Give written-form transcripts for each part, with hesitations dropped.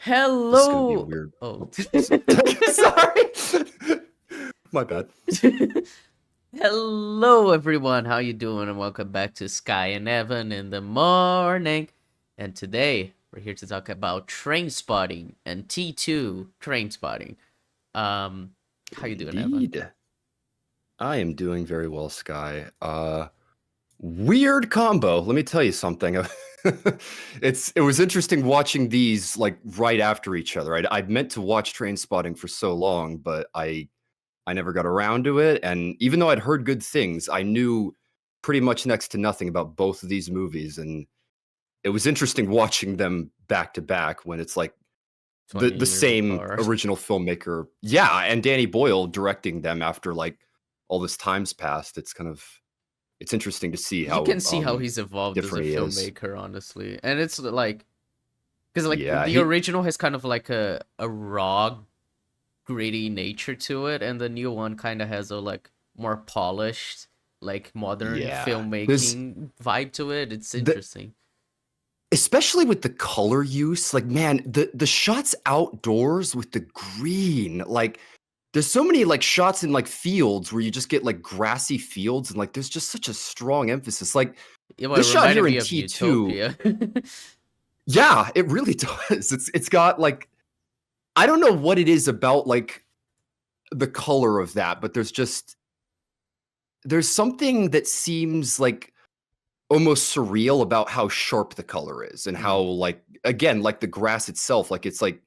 This is gonna be a Hello. weird. Oh. Sorry. My bad. Hello, everyone. How you doing? And welcome back to Skye and Evan in the morning. And today we're here to talk about Trainspotting and T2 Trainspotting. How you doing, Evan? Indeed. I am doing very well, Skye. Weird combo. Let me tell you something. It was interesting watching these like right after each other. I'd meant to watch Trainspotting for so long, but I never got around to it. And even though I'd heard good things, I knew pretty much next to nothing about both of these movies. And it was interesting watching them back to back when it's like 20 the years same apart. original filmmaker. Yeah, and Danny Boyle directing them after like all this time's passed. It's interesting to see You how can see how he's evolved as a different he is. filmmaker, honestly. And it's like, because like Yeah, the original has kind of like a raw, gritty nature to it, and the new one kind of has a like more polished, like modern there's filmmaking vibe to it. It's the interesting. especially with the color use, like man, the shots outdoors with the green, like there's so many like shots in like fields where you just get like grassy fields and like there's just such a strong emphasis. Like Yeah, well, it this shot reminded here me in of T2, Utopia. yeah, it really does. It's got like I don't know what it is about like the color of that, but there's something that seems like almost surreal about how sharp the color is and how like again like the grass itself like it's like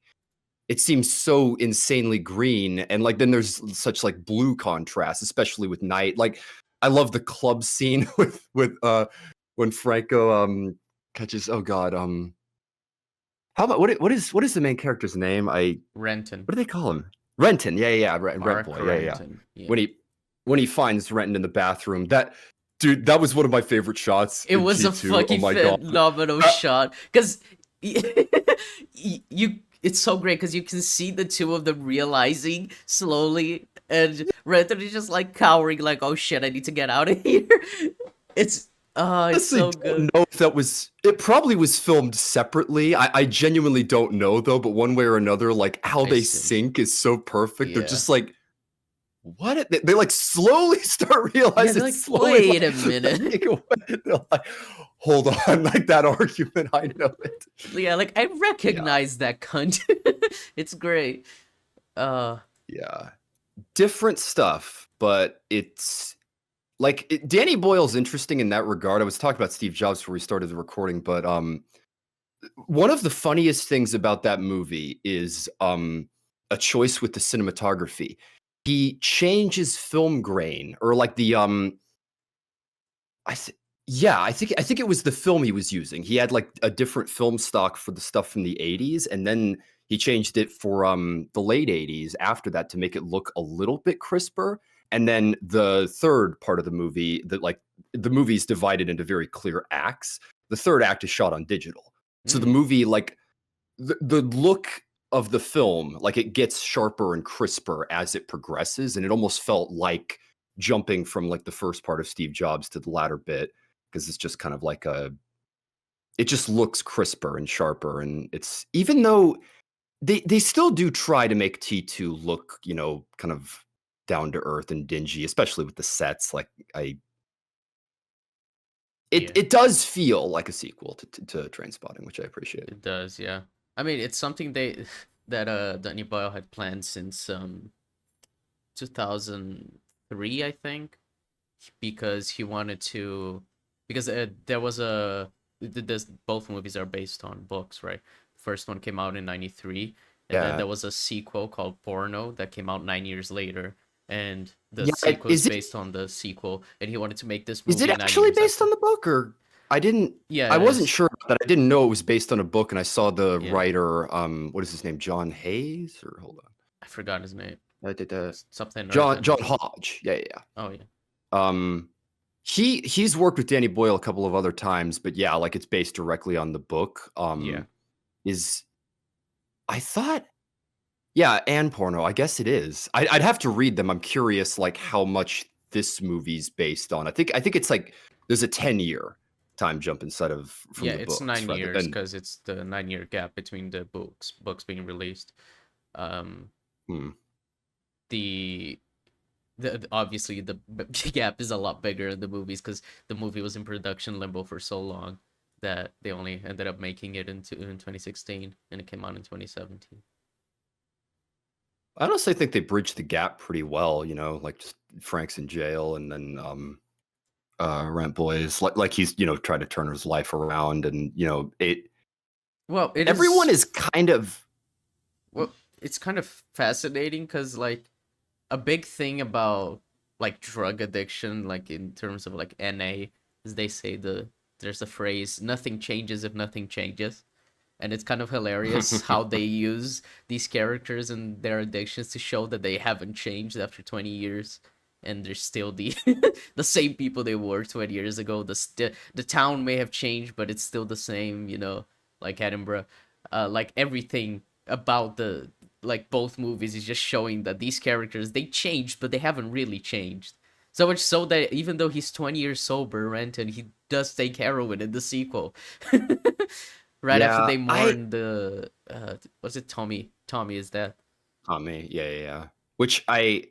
it seems so insanely green and like then there's such like blue contrast especially with night. Like I love the club scene with when Franco catches oh god how about what is the main character's name? Renton. What do they call him? Renton. Yeah, Rent Mark Boy. Yeah. Renton. Yeah. When he finds Renton in the bathroom, that was one of my favorite shots It in was a T2. Oh fucking my god. phenomenal Uh, shot because you it's so great because you can see the two of them realizing slowly, and Renton is just like cowering, like, "Oh shit, I need to get out of here." It's honestly so don't good. know if that was it probably was filmed separately. I genuinely don't know though, but one way or another, like how I they assume so. sync is so perfect. They're Yeah. just like what they like slowly start Yeah, realizing they're like, slowly wait a like minute. backing away. They're like, hold on, like that argument. I know it. Yeah, like I Yeah, recognize that cunt. It's great. Uh, yeah. Different stuff, but it's like Danny Boyle's interesting in that regard. I was talking about Steve Jobs before we started the recording, but one of the funniest things about that movie is a choice with the cinematography. He changes film grain or like the I th- yeah, I think it was the film he was using. He had like a different film stock for the stuff from the 80s and then he changed it for the late 80s after that to make it look a little bit crisper. And then the third part of the movie that like the movie's divided into very clear acts. The third act is shot on digital. So the mm, movie like the look of the film like it gets sharper and crisper as it progresses and it almost felt like jumping from like the first part of Steve Jobs to the latter bit because it's just kind of like it just looks crisper and sharper and it's even though they still do try to make T2 look, you know, kind of down to earth and dingy, especially with the sets. Like yeah. it does feel like a sequel to Trainspotting, which I appreciate. It does, yeah. I mean, it's something they that Danny Boyle had planned since 2003, I think, because he wanted to because there was this both movies are based on books, right? First one came out in 93, and then Yeah. there was a sequel called Porno that came out 9 years later, and the Yeah. sequel is based on the sequel, and he wanted to make this Is it movie 9 actually years based after. on the book or I didn't Yeah, I it wasn't is. sure about that. I didn't know it was based on a book and I saw the Yeah. writer what is his name? John Hayes or hold I forgot his name. on. Something John Earthen. Hodge. Yeah. Oh yeah. Um he's worked with Danny Boyle a couple of other times, but yeah, like it's based directly on the book. Yeah. Is I thought yeah, and Porno. I guess it is. I'd have to read them. I'm curious like how much this movie's based on. I think it's like there's a 10-year time jump instead of from Yeah, the it's books, 9 rather years than. because it's the 9-year gap between the books being released. Um, Hmm. the obviously the gap is a lot bigger in the movies because the movie was in production limbo for so long that they only ended up making it in 2016 and it came out in 2017. I honestly think they bridged the gap pretty well. Like just Frank's in jail, and then Rent Boys, like he's tried to turn his life around, and it. Well, it Everyone is. is kind of. Well, it's kind of fascinating because like a big thing about like drug addiction, like in terms of like NA, is they say there's a phrase, nothing changes if nothing changes. And it's kind of hilarious how they use these characters and their addictions to show that they haven't changed after 20 years and they're still the the same people they were 20 years ago. The town may have changed, but it's still the same, like Edinburgh. Like everything about the like both movies is just showing that these characters they changed, but they haven't really changed. So much so that even though he's 20 years sober, Renton, he does take heroin in the sequel. Right after Yeah, they mourn the was it Tommy? Tommy is that? Tommy, yeah, yeah, yeah. Which I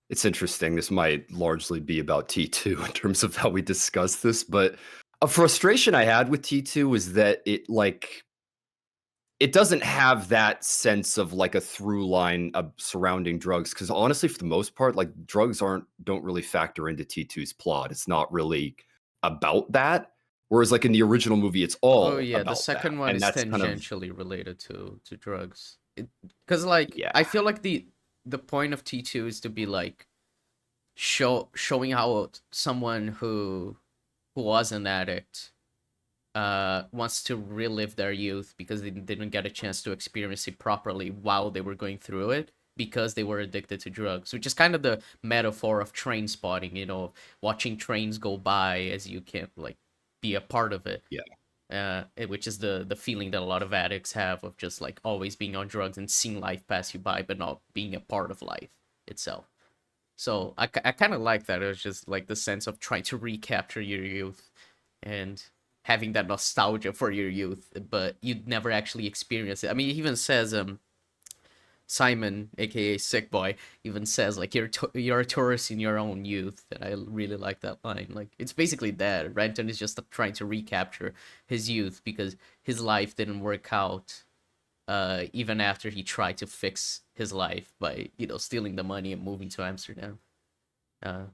It's interesting. This might largely be about T2 in terms of how we discuss this, but a frustration I had with T2 was that it doesn't have that sense of like a through line of surrounding drugs. Because honestly, for the most part, like drugs don't really factor into T2's plot. It's not really about that. Whereas like in the original movie, it's Oh all yeah, the about that. second one And is that's kind of tangentially related to drugs. Because like yeah. I feel like the point of T2 is to be like showing how someone who was an addict wants to relive their youth because they didn't get a chance to experience it properly while they were going through it because they were addicted to drugs, which is kind of the metaphor of train spotting, watching trains go by as you can't like be a part of it. Yeah. Which is the feeling that a lot of addicts have of just like always being on drugs and seeing life pass you by but not being a part of life itself. So I kind of like that. It was just like the sense of trying to recapture your youth and having that nostalgia for your youth, but you'd never actually experience it. I mean, he even says, Simon, aka Sick Boy, even says like you're a tourist in your own youth, and I really like that line. Like it's basically that Renton is just trying to recapture his youth because his life didn't work out even after he tried to fix his life by stealing the money and moving to Amsterdam. Uh,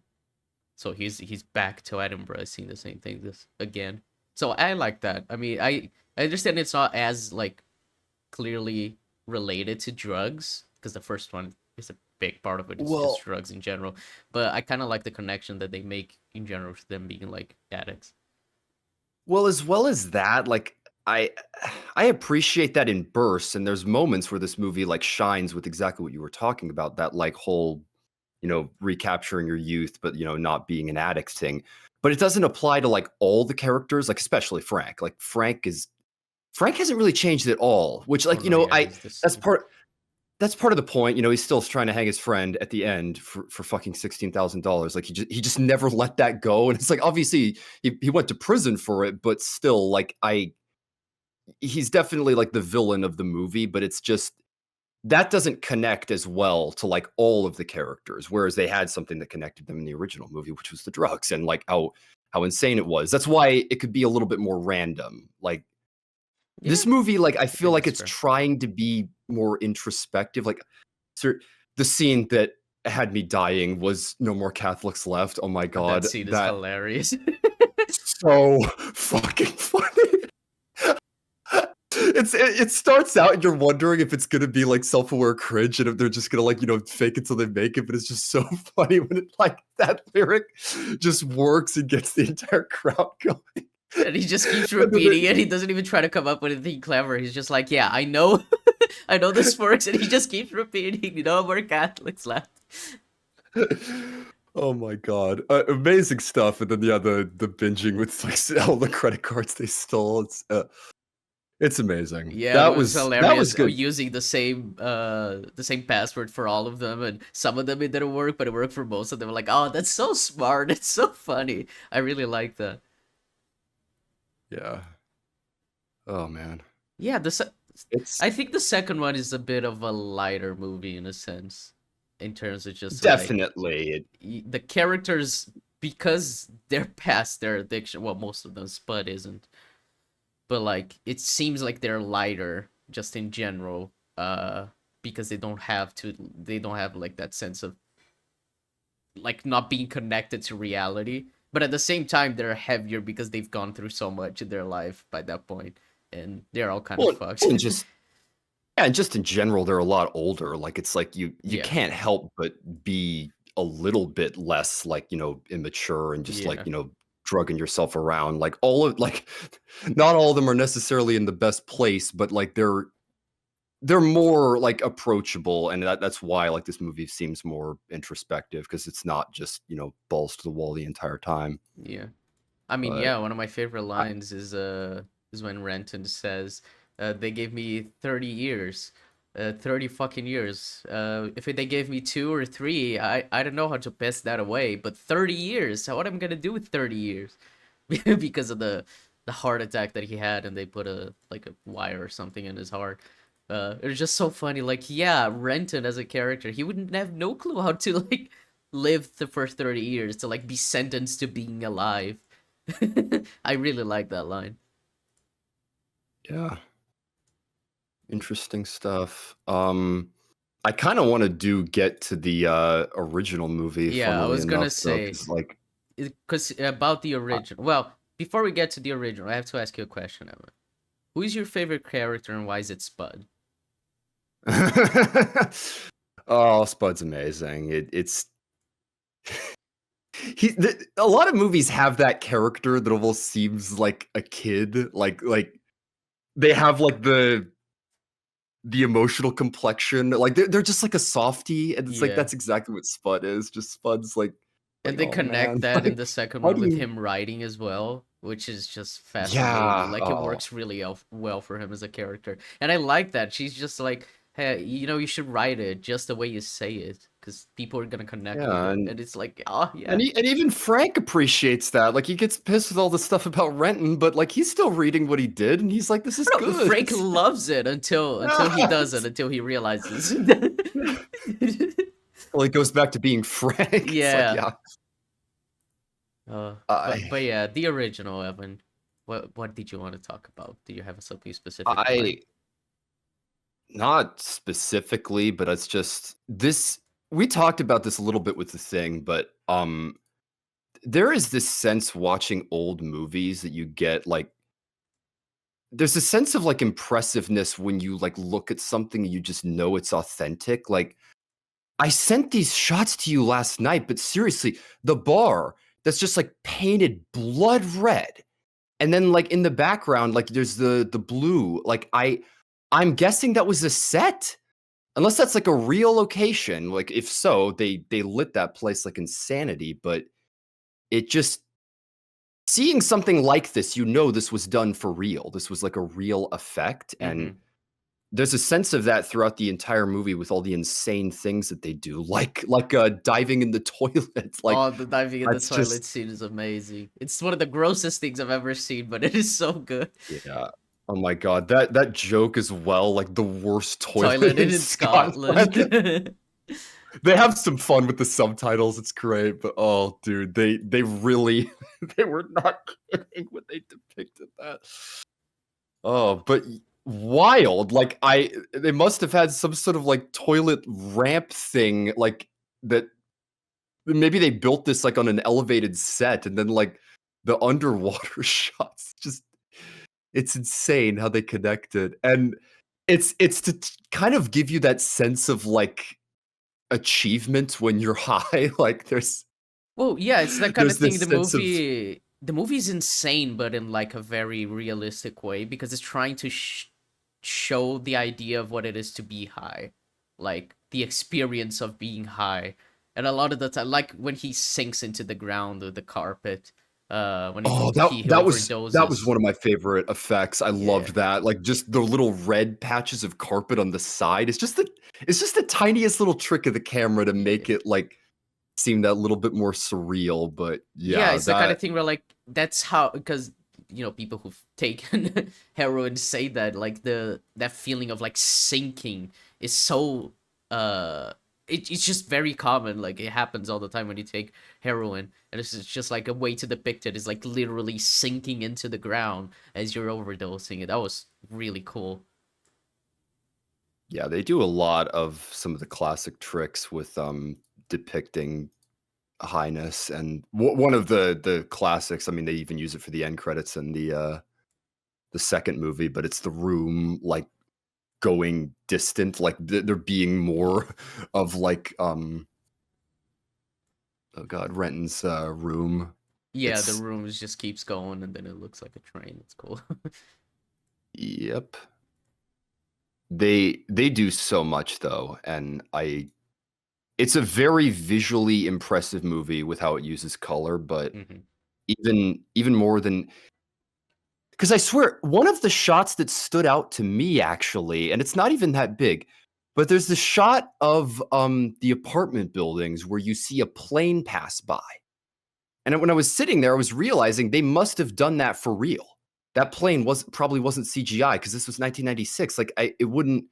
so he's back to Edinburgh, seeing the same thing this again. So I like that. I mean, I understand it's not as like clearly related to drugs because the first one is a big part of it. It's just Well, drugs in general. But I kind of like the connection that they make in general to them being like addicts. as well as that, like I I appreciate that in bursts, and there's moments where this movie like shines with exactly what you were talking about, that like whole, recapturing your youth, but not being an addict thing. But it doesn't apply to like all the characters, like especially Frank. Like Frank hasn't really changed at all, which Oh like, no, yeah, I he's the that's same. part of the point. He's still trying to hang his friend at the end for fucking $16,000. Like he just never let that go. And it's like obviously he went to prison for it, but still, like he's definitely like the villain of the movie, but it's just that doesn't connect as well to like all of the characters, whereas they had something that connected them in the original movie, which was the drugs and like how insane it was. That's why it could be a little bit more random. Like Yeah, this movie, like I I feel think like that's it's fair. trying to be more introspective. Like the scene that had me dying was No More Catholics Left. Oh my That god, scene is that hilarious. so fucking funny. It starts out and you're wondering if it's gonna be like self-aware cringe and if they're just gonna like fake it till they make it, but it's just so funny when it like that lyric just works and gets the entire crowd going. And he just keeps And then repeating it. He doesn't even try to come up with anything clever. He's just like, yeah, I know, I know this works, and he just keeps repeating. We're Catholics left. oh my god, amazing stuff. And then yeah, the binging with like all the credit cards they stole. It's amazing. Yeah, it That was was hilarious. good. Using the same password for all of them, and some of them it didn't work, but it worked for most of them. Like, oh, that's so smart. It's so funny. I really like that. Yeah. Oh man. Yeah, It's I think the second one is a bit of a lighter movie in a sense, in terms of just like definitely it, the characters, because they're past their addiction. Well, most of them, Spud isn't, but like it seems like they're lighter just in general, because they don't have like that sense of like not being connected to reality. But at the same time, they're heavier because they've gone through so much in their life by that point, and they're all kind of fucked. well, and just yeah, and just in general, they're a lot older. Like it's like you Yeah, can't help but be a little bit less like, immature and just like, yeah, drugging yourself around. Like all of like not all of them are necessarily in the best place, but like they're more like approachable, and that's why like this movie seems more introspective because it's not just, balls to the wall the entire time. yeah. I mean, But yeah, one of my favorite I, lines is when Renton says, "They gave me 30 years, 30 fucking years. If they gave me 2 or 3, I don't know how to pass that away. But 30 years, what am I gonna do with 30 years?" Because of the heart attack that he had, and they put a like a wire or something in his heart. It was just so funny. Like, yeah, Renton as a character, he wouldn't have no clue how to like live the first 30 years to like be sentenced to being alive. I really like that line. yeah, interesting stuff. I kind of want to do get to the original movie, Yeah, I funnily was gonna enough, though, say, because like because about the original. Well, before we get to the original, I have to ask you a question, Evan. Who is your favorite character and why is it Spud? oh, Spud's amazing. It's a lot of movies have that character that almost seems like a kid, like they have like the emotional complexion, like they're just like a softie, and it's like Yeah. that's exactly what Spud is. Just Spud's like And they oh connect man, that in like the second how one do with you? him writing as well, which is just fascinating. Yeah. Like it Oh works really well for him as a character. And I like that. She's just like, hey, you should write it just the way you say it, because people are gonna connect with yeah, it. and And it's like, oh And yeah. he, and even Frank appreciates that. Like he gets pissed with all the stuff about Renton, but like he's still reading what he did, and he's like, "This is No, good." Frank loves it until he doesn't, Yes. until he realizes. Well, he goes back to being Frank. It's like, Yeah. yeah, But I, yeah, the original, Evan. What did you want to talk about? Do you have something specific in mind? I not specifically, but it's just this. We talked about this a little bit with the thing, but there is this sense watching old movies that you get like. There's a sense of like impressiveness when you like look at something and you just know it's authentic. Like I sent these shots to you last night, but seriously, the bar that's just like painted blood red. And then like in the background, like there's the blue. Like I'm guessing that was a set. Unless that's like a real location. Like if so, they lit that place like insanity, but it just seeing something like this, this was done for real. This was like a real effect, and Mm-hmm. there's a sense of that throughout the entire movie with all the insane things that they do, like diving in the toilet. Like Oh, the diving in the that's toilet just scene is amazing. It's one of the grossest things I've ever seen, but it is so good. yeah. Oh my god, that joke as well, like the worst toilet Toilet in in Scotland. Scotland. They have some fun with the subtitles. It's great, but oh, dude, they really they were not kidding when they depicted that. Oh, but wild. Like they must have had some sort of like toilet ramp thing, like that. Maybe they built this like on an elevated set, and then like the underwater shots. Just it's insane how they connected, and it's to kind of give you that sense of like achievement when you're high. Like Well, yeah, it's that kind of there's thing. this sense of The movie's insane, but in like a very realistic way, because it's trying to show the idea of what it is to be high, like the experience of being high. And a lot of the time, like when he sinks into the ground or the carpet, when oh, he that was overdoses. one of my favorite effects. I Yeah, loved that. Like just the little red patches of carpet on the side. It's just the tiniest little trick of the camera to yeah. make it like seem that little bit more surreal. But Yeah, yeah, it's the kind of that thing where like that's how, because people who've taken heroin say that like that feeling of like sinking is so it's just very common. Like it happens all the time when you take heroin, and it's just like a way to depict it is like literally sinking into the ground as you're overdosing. That was really cool. Yeah, they do a lot of some of the classic tricks with depicting highness, and one of the classics. I mean, they even use it for the end credits in the second movie, but it's the room like going distant, like there being more of like oh god, Renton's room. Yeah, the It's room just keeps going, and then it looks like a train. It's cool. yep. They do so much though, and it's a very visually impressive movie with how it uses color, but Hmm. even more than, because I swear one of the shots that stood out to me actually, and it's not even that big, but there's the shot of the apartment buildings where you see a plane pass by. And when I was sitting there, I was realizing they must have done that for real. That plane probably wasn't CGI because this was 1996. Like it wouldn't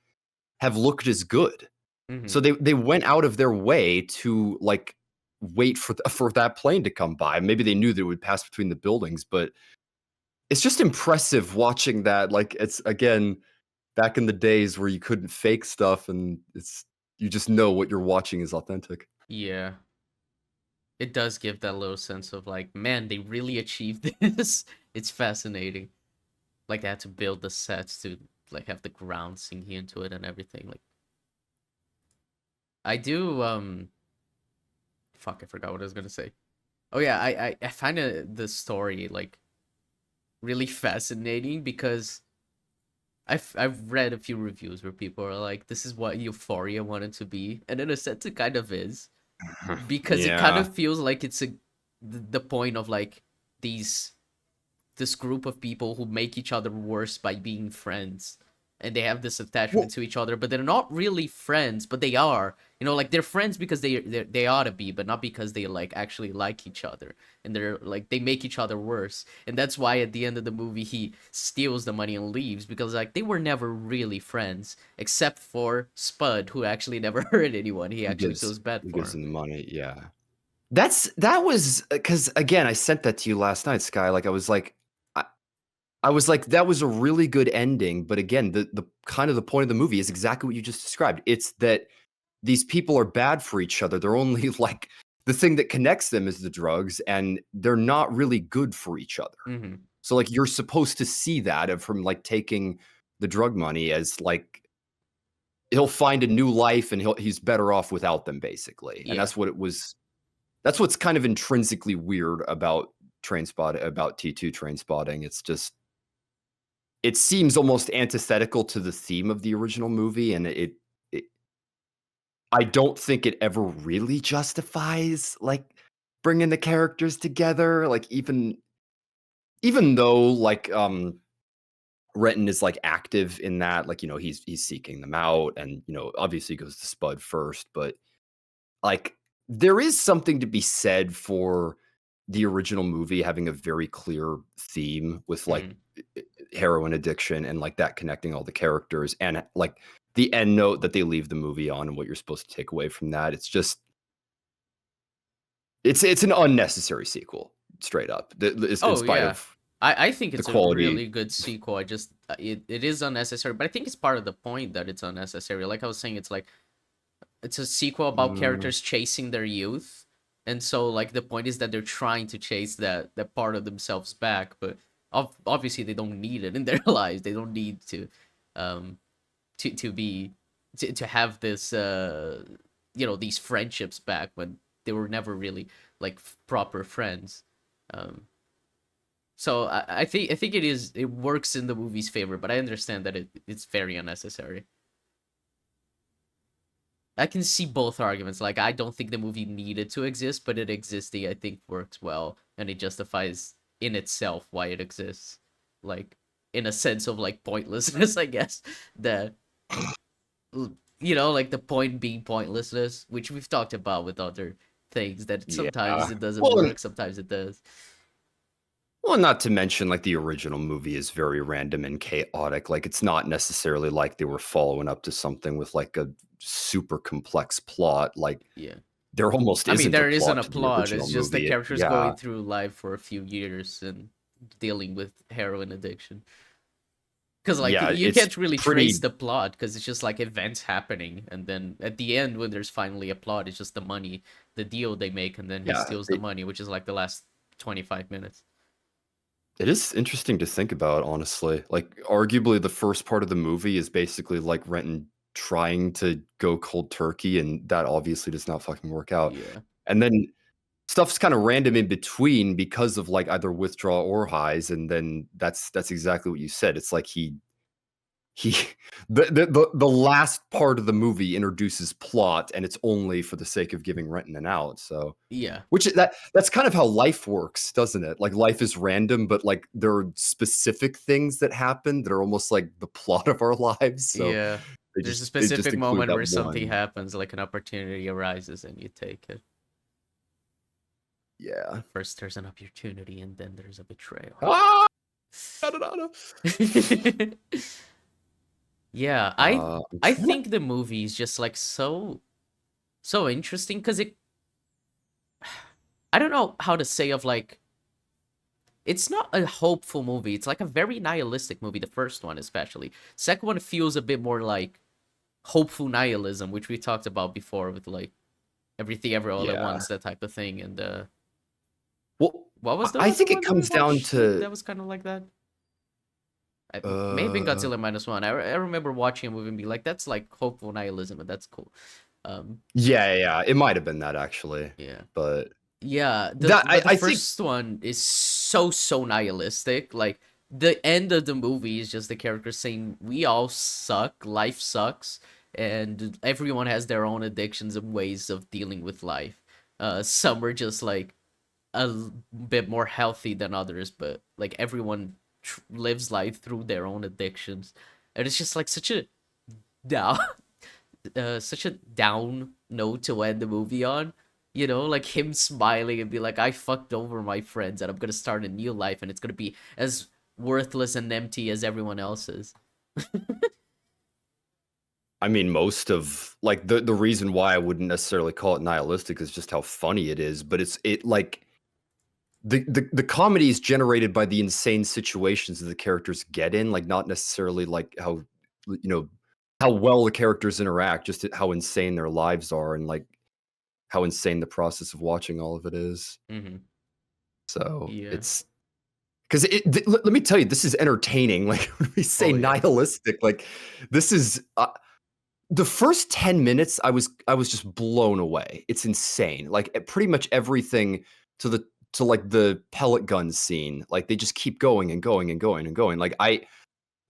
have looked as good. Hmm. So they went out of their way to like wait for that plane to come by. Maybe they knew that it would pass between the buildings, but it's just impressive watching that. Like it's again back in the days where you couldn't fake stuff, and you just know what you're watching is authentic. Yeah, it does give that little sense of like, man, they really achieved this. It's fascinating. Like they had to build the sets to like have the ground sinking into it and everything. Like I do fuck, I forgot what I was gonna say. Oh yeah, I find the story like really fascinating because I've read a few reviews where people are like, this is what Euphoria wanted to be, and in a sense it kind of is. Because it kind Yeah. of feels like it's the point of like these this group of people who make each other worse by being friends, and they have this attachment Well, to each other, but they're not really friends, but they are, like they're friends because they ought to be, but not because they like actually like each other, and they're like they make each other worse. And that's why at the end of the movie he steals the money and leaves, because like they were never really friends except for Spud, who actually never hurt anyone. He he actually gives feels bad he for gives him. him the money. Yeah. That was because again, I sent that to you last night, Skye. Like I, I was like, that was a really good ending. But again, the kind of the point of the movie is exactly what you just described. It's that these people are bad for each other. They're only like the thing that connects them is the drugs, and they're not really good for each other. Mm-hmm. So like you're supposed to see that from like taking the drug money as like he'll find a new life and he's better off without them basically. And Yeah. that's what it was. That's what's kind of intrinsically weird about T2 train spotting. It's just it seems almost antithetical to the theme of the original movie, and it I don't think it ever really justifies like bringing the characters together. Like even though like Renton is like active in that, like he's seeking them out, and obviously goes to Spud first, but like there is something to be said for the original movie having a very clear theme with like Mm. heroin addiction and like that connecting all the characters, and like the end note that they leave the movie on and what you're supposed to take away from that. It's just it's an unnecessary sequel, straight up. In Oh spite yeah. of I think the it's a quality. really good sequel. I just it is unnecessary, but I think it's part of the point that it's unnecessary. Like I was saying, it's like it's a sequel about Mm, characters chasing their youth. And so like the point is that they're trying to chase that part of themselves back, but obviously they don't need it in their lives. They don't need um to be to have this these friendships back when they were never really like proper friends. Um so I think it works in the movie's favor, but I understand that it's very unnecessary. I can see both arguments. Like I don't think the movie needed to exist, but it existing I think works well, and it justifies in itself why it exists. Like in a sense of like pointlessness, I guess. That like the point being pointlessness, which we've talked about with other things, that yeah. sometimes it doesn't Well, work, sometimes it does. Well, not to mention, like, the original movie is very random and chaotic. Like, it's not necessarily like they were following up to something with, like, a super complex plot. Like, Yeah. there almost I mean, isn't a there isn't plot a to the plot. original It's just the movie. characters Yeah. going through life for a few years and dealing with heroin addiction. Because like Yeah, you it's can't really trace pretty the plot because it's just like events happening, and then at the end when there's finally a plot, it's just the money, the deal they make, and then he yeah, steals the money, which is like the last 25 minutes. it is interesting to think about, honestly. Like, arguably, the first part of the movie is basically like Renton trying to go cold turkey, and that obviously does not fucking work out. Yeah, And then stuff's kind of random in between because of like either withdrawal or highs, and then that's exactly what you said. It's like he the last part of the movie introduces plot, and it's only for the sake of giving Renton an out. So yeah, that's kind of how life works, doesn't it? Like, life is random, but, like, there are specific things that happen that are almost like the plot of our lives, so yeah. they There's a just specific include moment that where something one. happens, like an opportunity arises, and you take it. Yeah. First, there's an opportunity, and then there's a betrayal. Ah! Da, da, da, da. Yeah, I'm I trying to think the movie is just like so interesting because it I don't know how to say of like it's not a hopeful movie. It's like a very nihilistic movie, the first one especially. Second one feels a bit more like hopeful nihilism, which we talked about before with like everything ever all at yeah. once, that type of thing. And Well, what was the I other think it one that we comes down watched to, that was kind of like that? Maybe uh Godzilla minus one. I remember watching a movie and be like, that's like hopeful nihilism, and that's cool. Um, yeah, it might have been that, actually, yeah. but Yeah, that the I think first one is so nihilistic. Like the end of the movie is just the character saying, "We all suck. Life sucks, and everyone has their own addictions and ways of dealing with life. Some are just like bit more healthy than others, but like everyone lives life through their own addictions, and it's just like down, such a down note to end the movie on. You know, like him smiling and be like, I fucked over my friends and I'm gonna start a new life and it's gonna be as worthless and empty as everyone else's. I mean, most of like the reason why I wouldn't necessarily call it nihilistic is just how funny it is, but it like the comedy is generated by the insane situations that the characters get in, like, not necessarily like how, you know, how well the characters interact, just how insane their lives are, and like how insane the process of watching all of it is. Mm-hmm. So Yeah. it's because let me tell you, this is entertaining. Like, when we say Oh yeah. nihilistic, like, this is the first 10 minutes, I was just blown away. It's insane. Like, pretty much everything to the to like the pellet gun scene, like, they just keep going and going and going and going. Like, I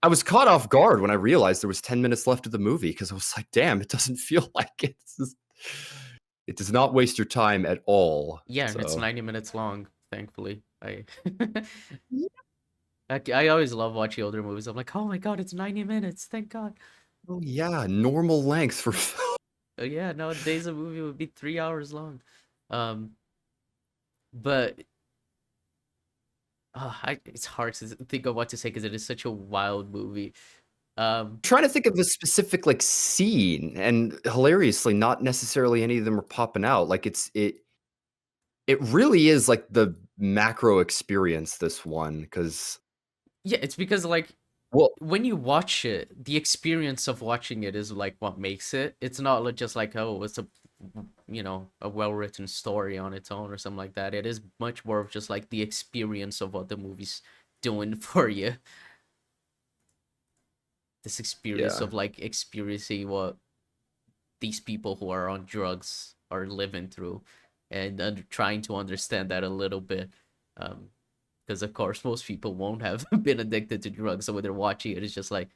was caught off guard when I realized there was 10 minutes left of the movie, because I was like, damn, it doesn't feel like it. It does not waste your time at all. Yeah, and it's So 90 minutes long, thankfully. I always love watching older movies. I'm like, oh my god, it's 90 minutes, thank god. oh yeah, normal length for Yeah, nowadays a movie would be 3 hours long. Um, but it's hard to think of what to say because it is such a wild movie. Um, trying to think of a specific, like, scene, and hilariously, not necessarily any of them are popping out. Like, it really is like the macro experience, this one, because yeah, it's because like well, when you watch it, the experience of watching it is like what makes it. It's not just like, oh, it's a well-written story on its own or something like that. It is much more of just like the experience of what the movie's doing for you. This experience yeah. of like experiencing what these people who are on drugs are living through, and trying to understand that a little bit. Because of course most people won't have been addicted to drugs, so when they're watching it, it's just like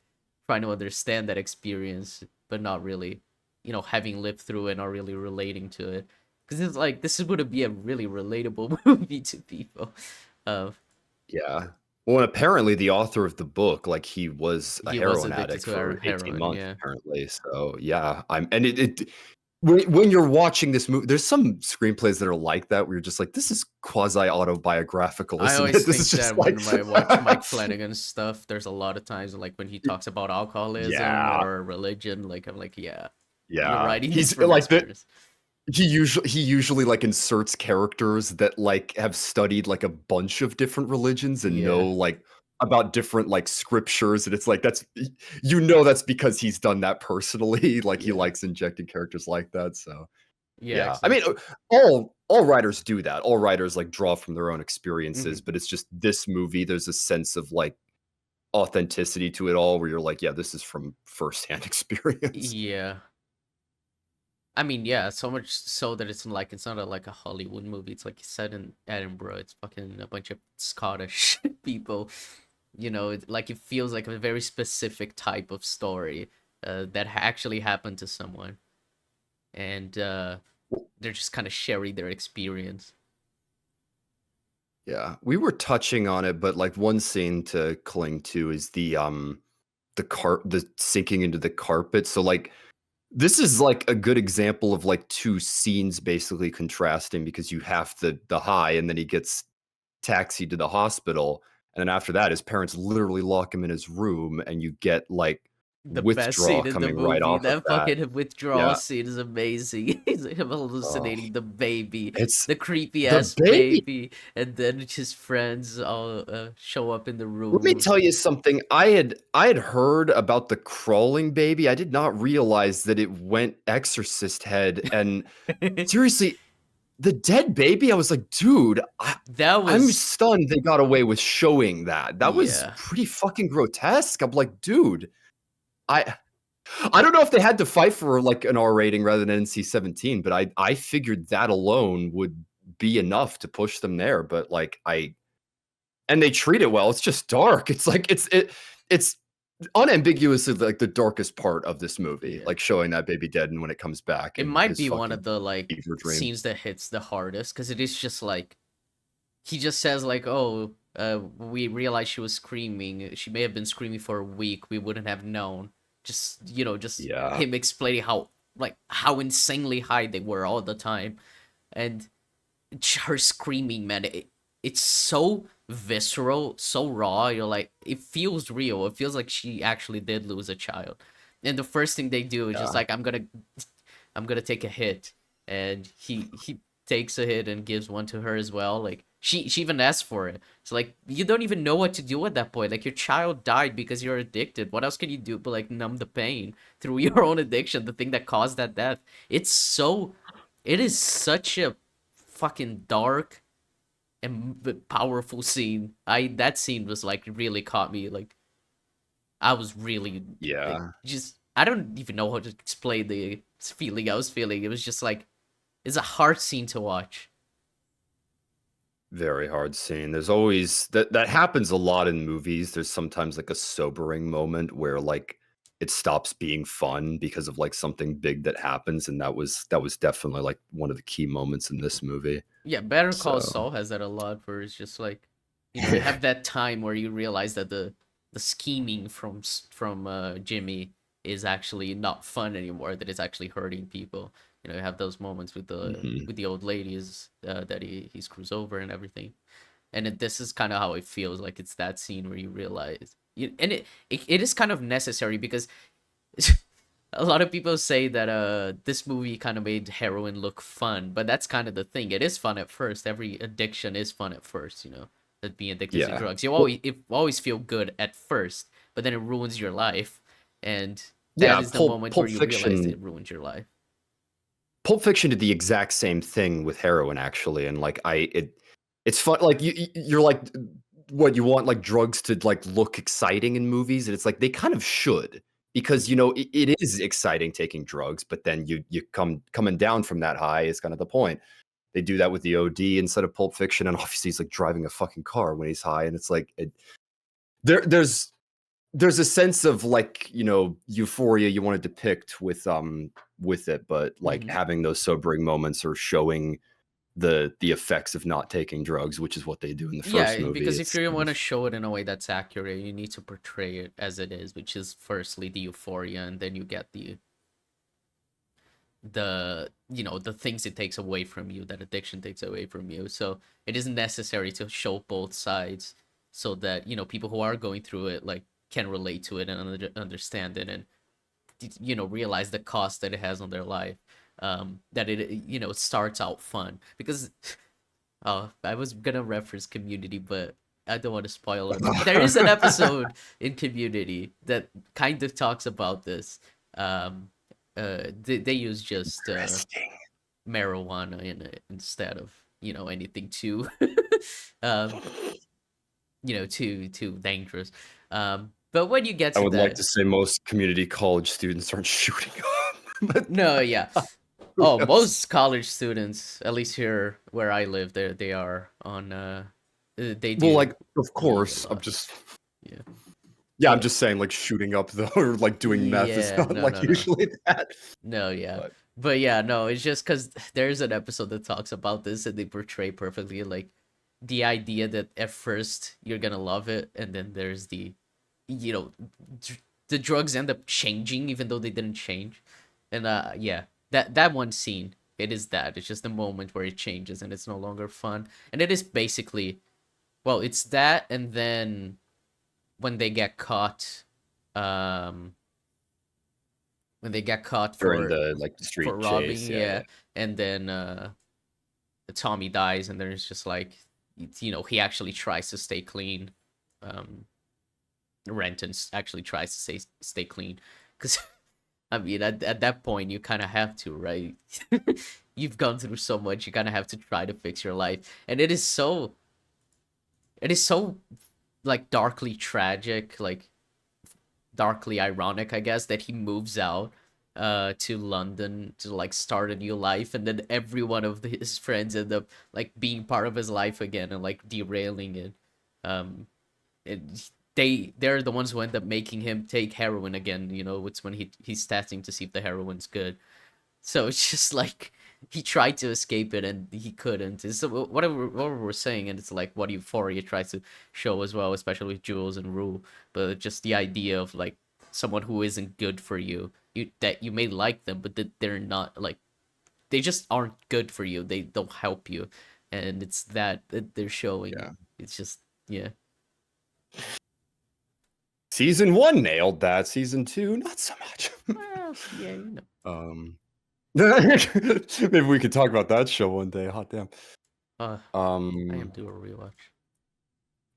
trying to understand that experience, but not really, having lived through it, not really relating to it. Because it's like this is going to be a really relatable movie to people. Uh, Yeah. Well, and apparently the author of the book, like, he was a he was heroin addicted addict to for 18 heroin, months, yeah. apparently. So, yeah, I'm and it when you're watching this movie, there's some screenplays that are like that where you're just like, this is quasi autobiographical, I isn't always it? This is think just that like, when I watch Mike Flanagan's stuff, there's a lot of times like when he talks about alcoholism yeah, or religion, like I'm like, yeah, you're yeah. writing this He's from like the experience. he usually like inserts characters that like have studied like a bunch of different religions and know Yeah, like about different like scriptures, and it's like that's because he's done that personally. Like he yeah, likes injecting characters like that. So yeah, yeah, I mean, exactly. all writers do that. All writers like draw from their own experiences, Hmm. but it's just this movie. There's a sense of like authenticity to it all, where you're like, yeah, this is from firsthand experience. Yeah. I mean, yeah, so much so that it's not like a Hollywood movie. It's like set in Edinburgh. It's fucking a bunch of Scottish people. Like it feels like a very specific type of story that actually happened to someone, and they're just kind of sharing their experience. Yeah, we were touching on it, but like one scene to cling to is the sinking into the carpet. So like this is like a good example of like two scenes basically contrasting, because you have the high and then he gets taxied to the hospital, and then after that his parents literally lock him in his room, and you get like The best withdrawal scene in the coming right movie, off of that that. fucking withdrawal Yeah. scene is amazing. He's him Oh, hallucinating the baby, it's the creepy the ass baby. baby, and then his friends all show up in the Let me room. tell you something. I had heard about the crawling baby. I did not realize that it went exorcist head. And seriously, the dead baby, I was like, dude, That I'm was, stunned they got away with showing that. That was yeah, pretty fucking grotesque. I'm like, dude, I I don't know if they had to fight for like an R rating rather than NC-17, but I figured that alone would be enough to push them there. But like and they treat it well. It's just dark. It's like it's unambiguously like the darkest part of this movie, yeah. like showing that baby dead and when it comes back It in might his be one fucking of the like fever dream. scenes that hits the hardest because it is just like he just says like, "Oh, we realized she was screaming. She may have been screaming for a week. We wouldn't have known." Just Yeah. him explaining how insanely high they were all the time, and her screaming, man, it's so visceral, so raw. You're like, it feels real. It feels like she actually did lose a child. And the first thing they do is just Yeah. like, I'm gonna take a hit, and he takes a hit and gives one to her as well. Like she even asks for it. So like you don't even know what to do at that point. Like your child died because you're addicted. What else can you do but like numb the pain through your own addiction, the thing that caused that death? It is such a fucking dark and powerful scene. I That scene was like really caught me. Like I was really like Yeah. just I don't even know how to explain the feeling I was feeling. It was just like it's a hard scene to watch. Very hard scene. There's always that happens a lot in movies. There's sometimes like a sobering moment where like it stops being fun because of like something big that happens, and that was definitely like one of the key moments in this movie. Yeah, Better Call So Saul has that a lot where it's just like, you have that time where you realize that the scheming from Jimmy is actually not fun anymore. That it's actually hurting people. You have those moments with the Mhm. with the old ladies that he screws over and everything. And this is kind of how it feels like. It's that scene where you realize, and it is kind of necessary because a lot of people say that this movie kind of made heroin look fun, but that's kind of the thing. It is fun at first. Every addiction is fun at first, that being addicted to Yeah. drugs. You Well, always feel good at first, but then it ruins your life, and that yeah, is the Pulp moment where Pulp you realize Fiction it ruins your life. Pulp Fiction did the exact same thing with heroin, actually, and like it's fun. Like you're like, what you want, like drugs to like look exciting in movies, and it's like they kind of should, because it is exciting taking drugs, but then you coming down from that high is kind of the point. They do that with the OD instead of Pulp Fiction, and obviously he's like driving a fucking car when he's high, and it's like there's a sense of like euphoria you want to depict with it, but like Hmm. having those sobering moments or showing the effects of not taking drugs, which is what they do in the first Yeah, movie. because if It's you kind want of to show it in a way that's accurate, you need to portray it as it is, which is firstly the euphoria, and then you get the things it takes away from you, that addiction takes away from you. So it isn't necessary to show both sides, so that people who are going through it like can relate to it and understand it, and realize the cost that it has on their life. That it starts out fun because I was gonna reference Community, but I don't want to spoil it. But there is an episode in Community that kind of talks about this. Um, they use just Interesting. marijuana in it instead of anything too um too dangerous. But when you get I to would like that, to say most community college students aren't shooting up, but no, yeah. who Oh, knows? most college students, at least here where I live, they are on they Well, do like, of weed a course, lot. Yeah. yeah, I'm But just saying, like, shooting up though, or like doing meth is yeah, not no, like no, no. usually that. No, yeah. But But yeah, no, it's just because there's an episode that talks about this and they portray perfectly like the idea that at first you're gonna love it, and then there's you know, the drugs end up changing even though they didn't change. And yeah, that one scene, it is that. It's just the moment where it changes and it's no longer fun. And it is basically, well, it's that, and then when they get caught, um, when they get caught during for the like for street robbing, chase, yeah, yeah, yeah. and then Tommy dies, and then it's just like, he actually tries to stay clean. Um, Renton actually tries to stay clean, because I mean, at that point, you kind of have to, right? You've gone through so much, you kind of have to try to fix your life, and it is so like darkly tragic, like darkly ironic, I guess, that he moves out to London to like start a new life, and then every one of his friends end up like being part of his life again and like derailing it. Um, and they're the ones who end up making him take heroin again. It's when he's testing to see if the heroin's good. So it's just like he tried to escape it and he couldn't. It's whatever we're saying, and it's like what Euphoria tries to show as well, especially with Jules and Rue. But just the idea of like someone who isn't good for you, that you may like them, but that they're not, like, they just aren't good for you. They don't help you, and it's that they're showing. Yeah. It's just, yeah. Season 1 nailed that. Season 2, not so much. Well, yeah, Maybe we could talk about that show one day. Hot damn. I am due a rewatch.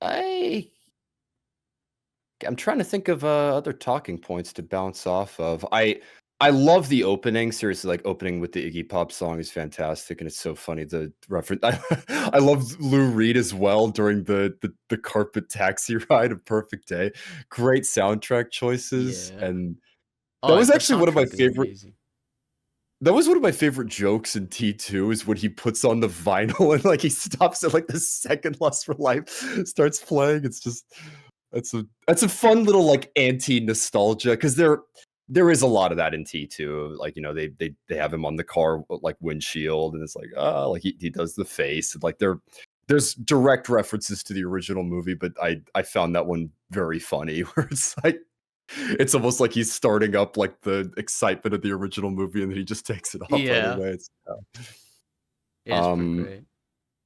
I I'm trying to think of other talking points to bounce off of. I love the opening. Seriously, like opening with the Iggy Pop song is fantastic, and it's so funny. The reference. I love Lou Reed as well during the carpet taxi ride. A Perfect Day. Great soundtrack choices, Yeah. and that Oh, was the actually one of my soundtrack is favorite. amazing. That was one of my favorite jokes in T2 is when he puts on the vinyl and like he stops at like the second Lust for Life starts playing. It's just that's a fun little like anti-nostalgia because there is a lot of that in T2. Like, they have him on the car like windshield and it's like, like he does the face. And, like there's direct references to the original movie, but I found that one very funny where it's like it's almost like he's starting up like the excitement of the original movie and then he just takes it off right Yeah, away. it is pretty Um, great.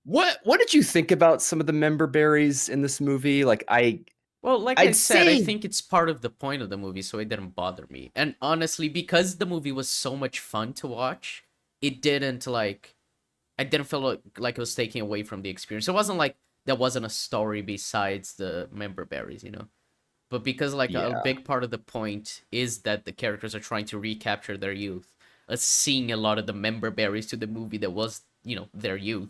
what did you think about some of the member berries in this movie? Like Well, like I I'd said, I say think it's part of the point of the movie, so it didn't bother me. And honestly, because the movie was so much fun to watch, it didn't like I didn't feel like it was taking away from the experience. It wasn't like there wasn't a story besides the member berries. But because like a yeah. big part of the point is that the characters are trying to recapture their youth, seeing a lot of the member berries to the movie that was, their youth,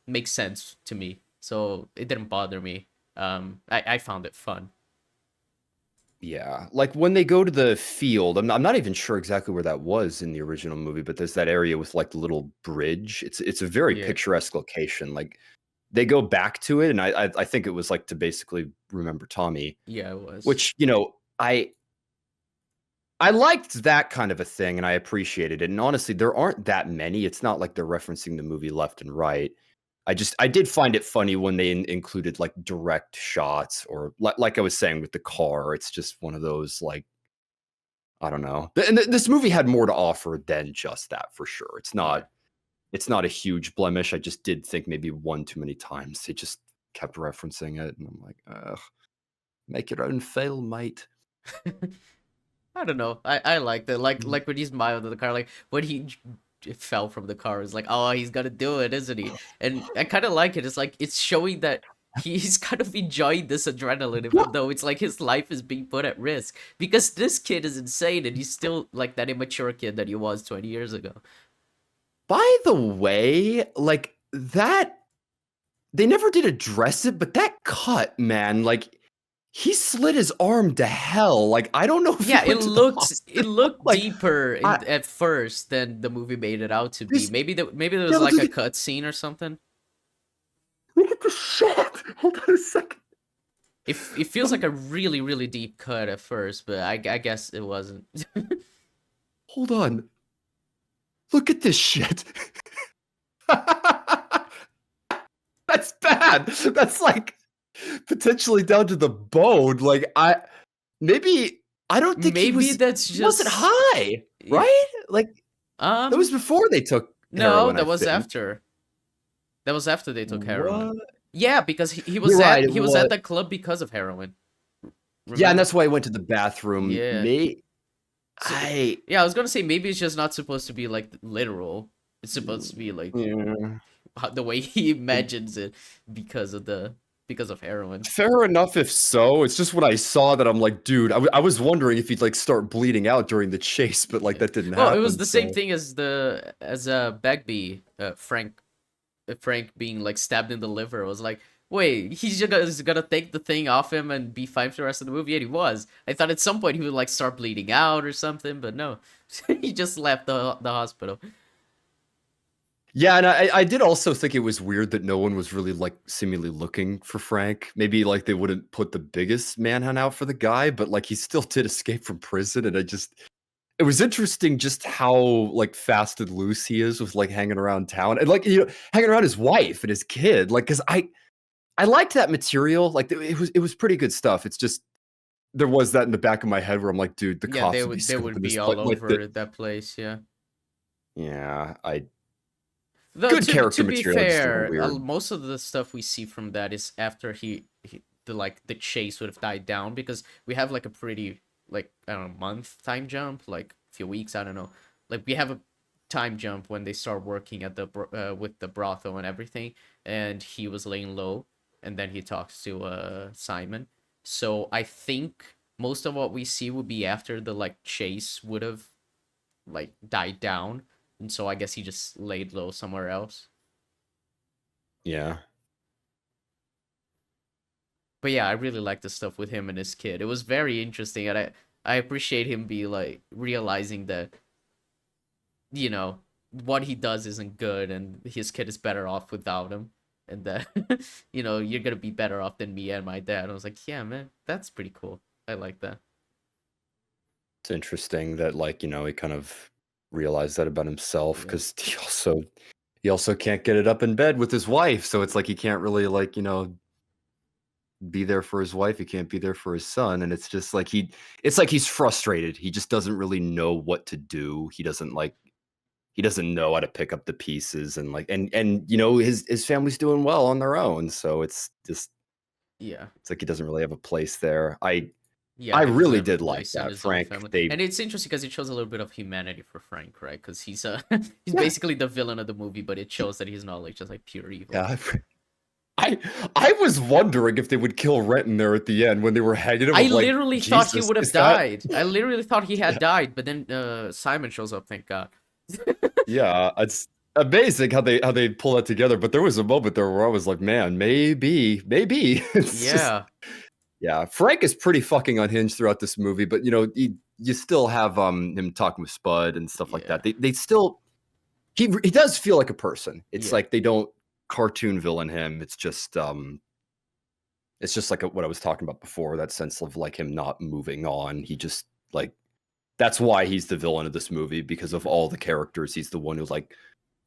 makes sense to me. So it didn't bother me. I found it fun. Yeah, like when they go to the field, I'm not even sure exactly where that was in the original movie, but there's that area with like the little bridge. It's a very Yeah, picturesque location. Like they go back to it, and I think it was like to basically remember Tommy, yeah, it was. which I liked that kind of a thing, and I appreciated it. And honestly, there aren't that many. It's not like they're referencing the movie left and right. I did find it funny when they included like direct shots or like I was saying with the car. It's just one of those like I don't know. And this movie had more to offer than just that, for sure. It's Yeah. not a huge blemish. I just did think maybe one too many times. They just kept referencing it, and I'm like, ugh, make your own film, mate. I don't know. I like that. Mm. Like when he's mild in the car, like when fell from the car, it's like, oh, he's gonna do it, isn't he? And I kind of like it. It's like it's showing that he's kind of enjoying this adrenaline, even though it's like his life is being put at risk. Because this kid is insane, and he's still like that immature kid that he was 20 years ago. By the way, like that, they never did address it, but that cut, man, like he slid his arm to hell. Like I don't know if he Yeah, went to the it hospital. looked Like deeper I at first than the movie made it out to be. this Maybe there was yeah, like a cut scene or something. look at the shot. Hold on a second. It feels like a really deep cut at first, but I guess it wasn't. Hold on. Look at this shit. That's bad. That's like potentially down to the bone. Like maybe I don't think Maybe that's he wasn't just high, right? Like that was um before they took no, heroin, I that was think. after. That was after they took heroin. What? Yeah, because You're right, it he was at was. the club because of heroin. Yeah, and Remember? that's why I went to the bathroom. Yeah. May So I yeah, I was gonna say maybe it's just not supposed to be like literal. It's supposed to be like yeah. the way he imagines it because of heroin. Fair enough if so. It's just when I saw that I'm like, dude, I was wondering if he'd like start bleeding out during the chase, but like Yeah. that didn't Well, it was happen. the same So thing as Bagby, Frank being like stabbed in the liver. It was like, wait, he's gonna take the thing off him and be fine for the rest of the movie, and he was. I thought at some point he would like start bleeding out or something, but no, he just left the hospital. yeah, and I did also think it was weird that no one was really like seemingly looking for Frank. Maybe like they wouldn't put the biggest manhunt out for the guy, but like he still did escape from prison, and it was interesting just how like fast and loose he is with like hanging around town and like hanging around his wife and his kid. Like, cause I liked that material. Like it was pretty good stuff. It's just there was that in the back of my head where I'm like, dude, the Yeah, cops would be they would scoping this be place. all Like the over that place. Yeah. yeah, I Though good character to be material, just a little fair, weird. most of the stuff we see from that is after the chase would have died down because we have like a pretty like I don't know month time jump, like a few weeks, I don't know. Like we have a time jump when they start working at with the brothel and everything, and he was laying low, and then he talks to Simon. So I think most of what we see would be after the like chase would have like died down, and so I guess he just laid low somewhere else. Yeah. But yeah, I really like the stuff with him and his kid. It was very interesting, and I appreciate him be like realizing that you know what he does isn't good, and his kid is better off without him, and that you're gonna be better off than me and my dad. I was like, yeah, man, that's pretty cool. I like that. It's interesting that like, he kind of realized that about himself Yeah. because he also can't get it up in bed with his wife. So it's like he can't really like, be there for his wife. He can't be there for his son. And it's just like it's like he's frustrated. He just doesn't really know what to do. He doesn't know how to pick up the pieces and like and his family's doing well on their own. So Yeah. it's like he doesn't really have a place there. I Yeah, he doesn't really have a did like place in that, his own Frank. family, They and it's interesting because it shows a little bit of humanity for Frank, right? Because he's he's yeah, basically the villain of the movie, but it shows that he's not like just like pure evil. yeah. I I was wondering if they would kill Renton there at the end when they were hanging him. I I'm like, literally thought he Jesus, would have is that died. I literally thought he had died, but then Simon shows up. Thank God. yeah, it's amazing how they pull that together. But there was a moment there where I was like, man, maybe. It's just Yeah, yeah, Frank is pretty fucking unhinged throughout this movie, but you still have him talking with Spud and stuff like yeah, that. They still he does feel like a person. It's yeah, like they don't cartoon villain him. It's just like what I was talking about before, that sense of like him not moving on. He just like that's why he's the villain of this movie because of all the characters. He's the one who like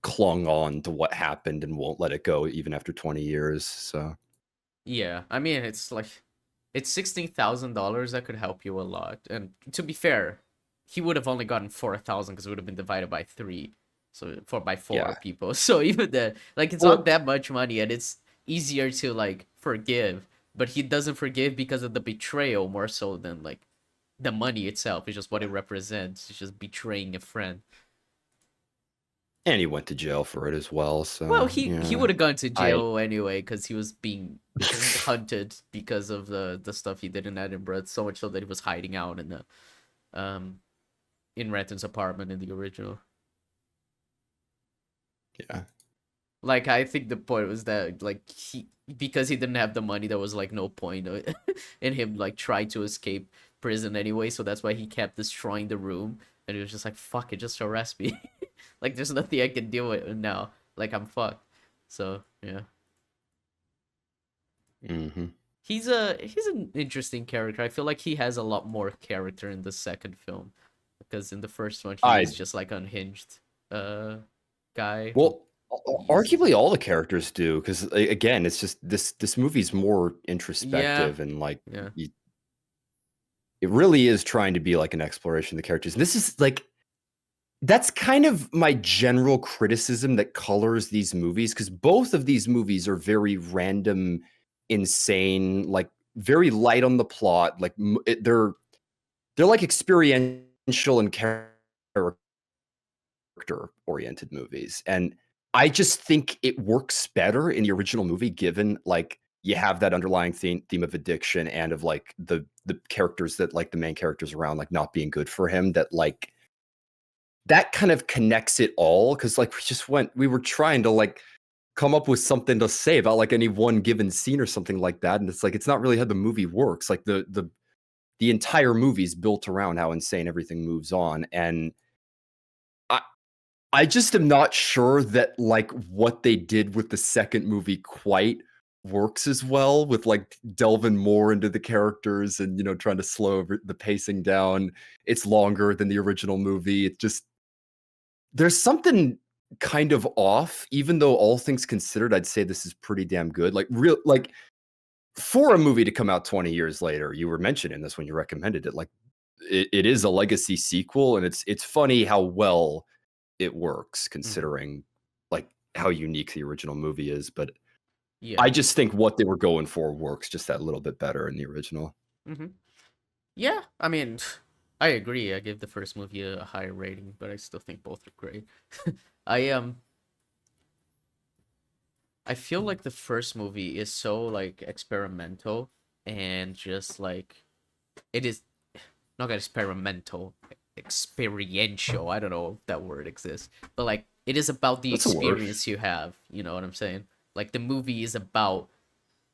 clung on to what happened and won't let it go even after 20 years. So yeah. I mean, it's like it's $16,000 that could help you a lot. And to be fair, he would have only gotten 4,000 because it would have been divided by 3, so 4 by 4 Yeah. people. So even that, like, it's not Well, that much money, and it's easier to like forgive. But he doesn't forgive because of the betrayal more so than like the money itself. It's just what it represents. It's just betraying a friend. and he went to jail for it as well. Well, So he yeah, would have gone to I jail anyway because he was being hunted because of the stuff he did in Edinburgh. So much so that he was hiding out in the um in Renton's apartment in the original. yeah. Like, I think the point was that like he, because he didn't have the money, there was like no point in him like trying to escape prison anyway. So that's why he kept destroying the room, and he was just like, "Fuck it, just arrest me." Like, there's nothing I can deal with now. Like, I'm fucked. So yeah, Hmm. he's an interesting character. I feel like he has a lot more character in the second film, because in the first one he is I just like unhinged guy who well, he's arguably all the characters do because again, it's just this movie's more yeah, introspective and like yeah. it really is trying to be like an exploration of the characters. And this is like that's kind of my general criticism that colors these movies because both of these movies are very random, insane, like very light on the plot. Like they're like experiential and character oriented movies, and I just think it works better in the original movie, given like you have that underlying theme of addiction and of like the characters that like the main characters around like not being good for him that like that kind of connects it all because like we were trying to like come up with something to say about like any one given scene or something like that, and it's like it's not really how the movie works. Like the entire movie is built around how insane everything moves on, and I I just am not sure that like what they did with the second movie quite works as well with like delving more into the characters and trying to slow the pacing down. It's longer than the original movie. It just there's something kind of off, even though all things considered, I'd say this is pretty damn good. Like real like for a movie to come out 20 years later, you were mentioning this when you recommended it. Like it is a legacy sequel, and it's funny how well it works Mhm. considering like how unique the original movie is. But Yeah. I just think what they were going for works just that little bit better in the original. Hmm. Yeah, I mean, I agree. I give the first movie a higher rating, but I still think both are great. I I feel like the first movie is so like experimental and just like it is not experimental, experiential. I don't know if that word exists, but like it is about the That's a word. experience you have. You know what I'm saying? Like the movie is about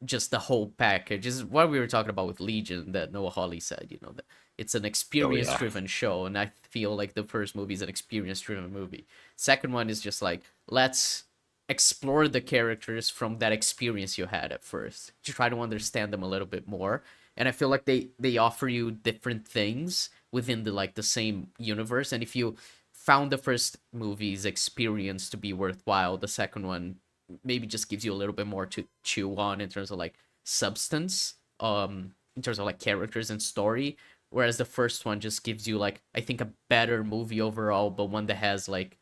just the whole package. Is what we were talking about with Legion that Noah Hawley said. You know that it's an Oh experience yeah, driven show, and I feel like the first movie is an experience driven movie. Second one is just like let's explore the characters from that experience you had at first to try to understand them a little bit more. And I feel like they offer you different things within the like the same universe. And if you found the first movie's experience to be worthwhile, the second one maybe just gives you a little bit more to chew on in terms of like substance, in terms of like characters and story. Whereas the first one just gives you like I think a better movie overall, but one that has like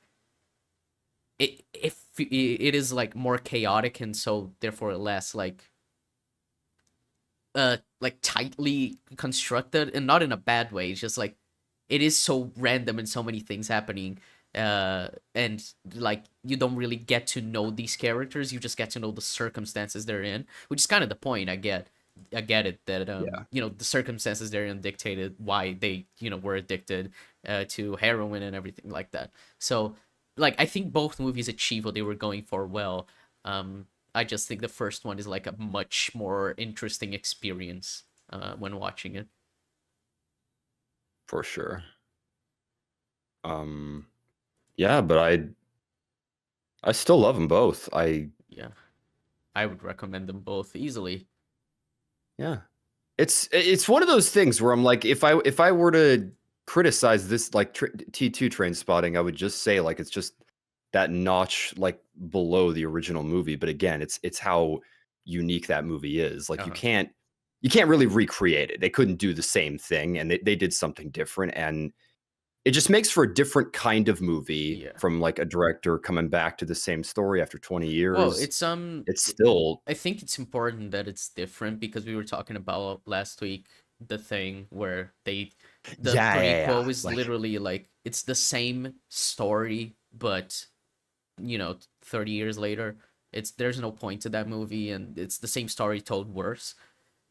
it is like more chaotic and so therefore less like tightly constructed, and not in a bad way. It's just like it is so random and so many things happening, and like you don't really get to know these characters, you just get to know the circumstances they're in, which is kind of the point. I get it that yeah, the circumstances they're in dictated why they were addicted to heroin and everything like that. So like I think both movies achieve what they were going for well. I just think the first one is like a much more interesting experience when watching it. for sure. Um, yeah, but I still love them both. Yeah, I would recommend them both easily. Yeah. It's one of those things where I'm like, if I were to criticize this like T2 Train Spotting, I would just say like it's just that notch like below the original movie. But again, it's how unique that movie is. Like Uh-huh. you can't really recreate it. They couldn't do the same thing, and they did something different. And it just makes for a different kind of movie Yeah. from like a director coming back to the same story after 20 Well, years. It's I still I think it's important that it's different because we were talking about last week the thing where the yeah. prequel is Like literally like it's the same story, but 30 years later. There's no point to that movie, and it's the same story told worse.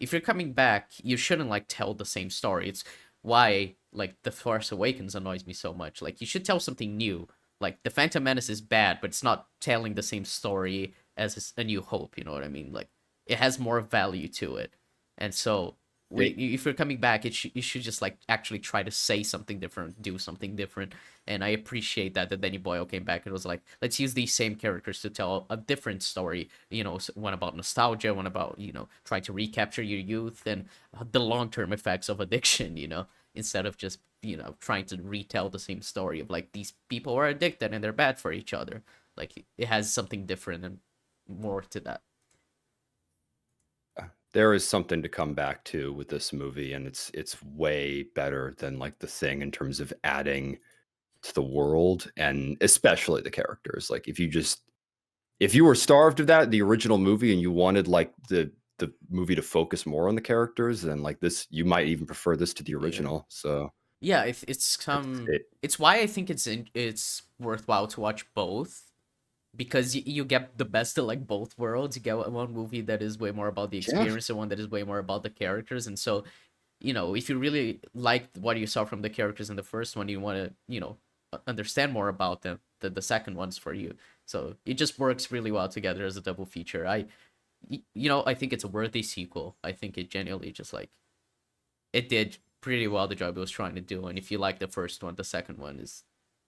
If you're coming back, you shouldn't like tell the same story. It's why like The Force Awakens annoys me so much. Like you should tell something new. Like The Phantom Menace is bad, but it's not telling the same story as A New Hope, you know what I mean? Like it has more value to it. And so they if you're coming back, you should just like actually try to say something different, do something different. And I appreciate that Danny Boyle came back and was like, let's use these same characters to tell a different story. One about nostalgia, one about trying to recapture your youth and the long term effects of addiction. Instead of just trying to retell the same story of like these people are addicted and they're bad for each other. Like it has something different and more to that. there is something to come back to with this movie, and it's way better than like The Thing in terms of adding to the world and especially the characters. Like if you were starved of that, the original movie, and you wanted like the movie to focus more on the characters, then like this, you might even prefer this to the Yeah. original. So Yeah, it's it, it's why I think it's worthwhile to watch both because you get the best of like both worlds. You get one movie that is way more about the yeah. experience and one that is way more about the characters. And so, if you really liked what you saw from the characters in the first one, you want to, understand more about them. The second one's for you. So it just works really well together as a double feature. I think it's a worthy sequel. I think it genuinely just like it did pretty well the job it was trying to do. And if you like the first one, the second one is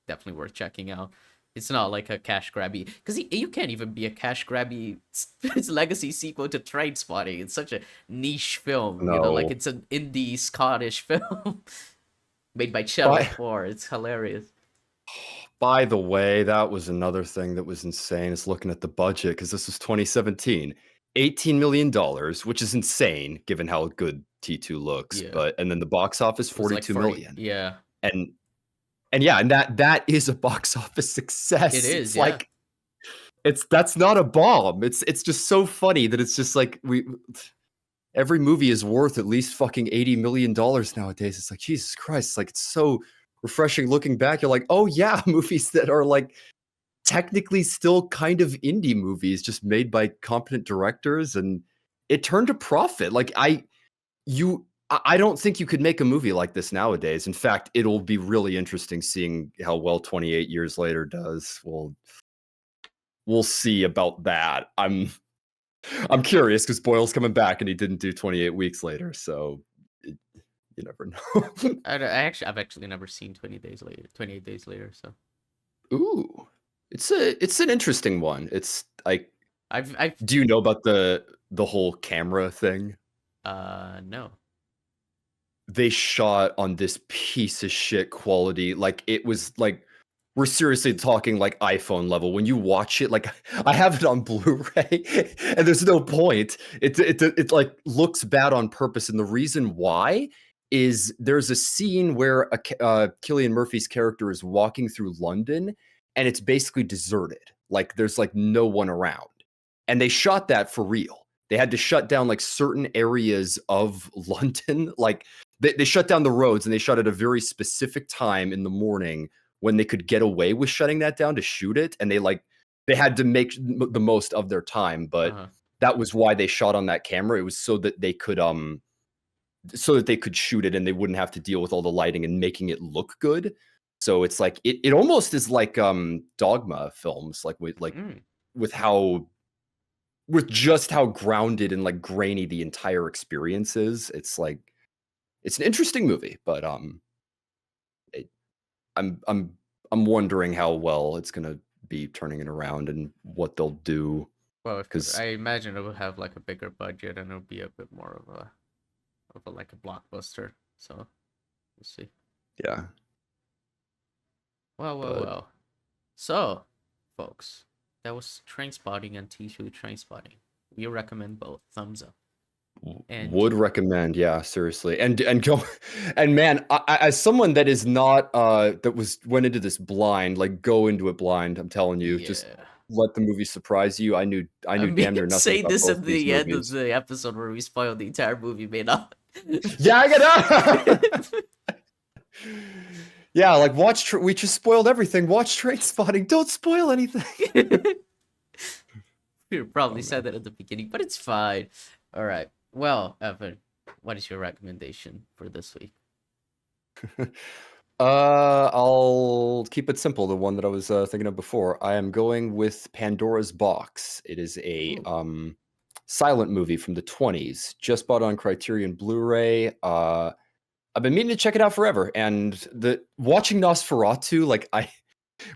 definitely worth checking out. It's not like a cash grabby because you can't even be a cash grabby. It's legacy sequel to Trainspotting. It's such a niche film, like No. it's an indie Scottish film made by Channel By 4. It's hilarious. by the way, that was another thing that was insane is looking at the budget because this was 2017. $18 million, which is insane given how good T2 looks. Yeah, But and then the box office it was like 42 40. million. Yeah, And yeah, and that is a box office it success. is. It's Yeah, like that's not a bomb. It's just so funny that it's just like every movie is worth at least fucking $80 million nowadays. It's like, Jesus Christ. It's like, it's so refreshing looking back. You're like, oh yeah, movies that are like technically still kind of indie movies just made by competent directors, and it turned a profit. Like I don't think you could make a movie like this nowadays. In fact, it'll be really interesting seeing how well 28 years later does. We'll see about that. I'm curious because Boyle's coming back and he didn't do 28 weeks later, so you never know. I've actually never seen 28 days later. So Ooh, it's an interesting one. It's like, I've do you know about the whole camera thing? no. They shot on this piece of shit quality. Like it was like we're seriously talking like iPhone level. When you watch it, like I have it on Blu-ray, and there's no point. It like looks bad on purpose, and the reason why is there's a scene where Cillian Murphy's character is walking through London, and it's basically deserted. Like there's like no one around, and they shot that for real. They had to shut down like certain areas of London, like they shut down the roads and they shut at a very specific time in the morning when they could get away with shutting that down to shoot it. And they had to make the most of their time. Uh But huh. that was why they shot on that camera. It was so that they could shoot it and they wouldn't have to deal with all the lighting and making it look good. So it's like it almost is like Dogma films, like Mm. with how with just how grounded and like grainy the entire experience is. It's like it's an interesting movie, but it, I'm I'm wondering how well it's gonna be turning it around and what they'll do Well, if because I imagine it will have like a bigger budget and it'll be a bit more of a like a blockbuster. So we'll see. yeah, Well, well, but well. So, folks, that was Trainspotting and T2 Trainspotting. We recommend both. Thumbs up. And Would recommend, yeah, seriously, and go, and man, as someone that is not went into this blind, like go into it blind. I'm telling you, just yeah, let the movie surprise you. I I knew mean, damn near nothing say about this both at these the end of movies. the episode where we spoiled the entire movie, may not. Yeah, I get Yeah, like we just spoiled everything. Watch Trainspotting. Don't spoil anything. We Oh probably said man. that at the beginning, but it's fine. All right. Well, Evan, what is your recommendation for this week? I'll keep it simple. The one that I was thinking of before. I am going with Pandora's Box. It is a Ooh. silent movie from the 20s. Just bought on Criterion Blu-ray. I've been meaning to check it out forever. And the watching Nosferatu, like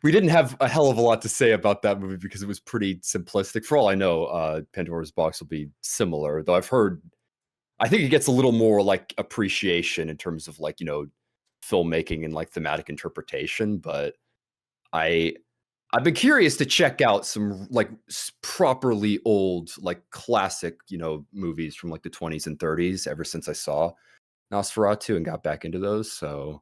we didn't have a hell of a lot to say about that movie because it was pretty simplistic. For all I know, Pandora's Box will be similar, though I think it gets a little more like appreciation in terms of like, filmmaking and like thematic interpretation. But I I've been curious to check out some like properly old, like classic, movies from like the 20s and 30s ever since I saw Nosferatu and got back into those. So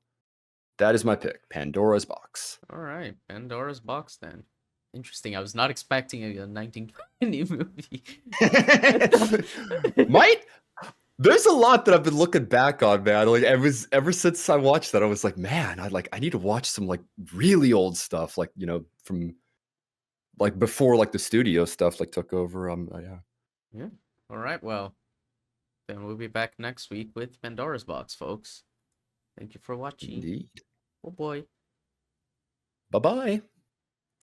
that is my pick, Pandora's Box. All right, Pandora's Box then. Interesting. I was not expecting a 1920 movie. Might There's a lot that I've been looking back on, man. Like ever since I watched that, I was like, man, I need to watch some like really old stuff, like from like before like the studio stuff like took over. Yeah, Yeah. All right. Well, then we'll be back next week with Pandora's Box, folks. Thank you for watching. indeed. Oh boy. Bye bye.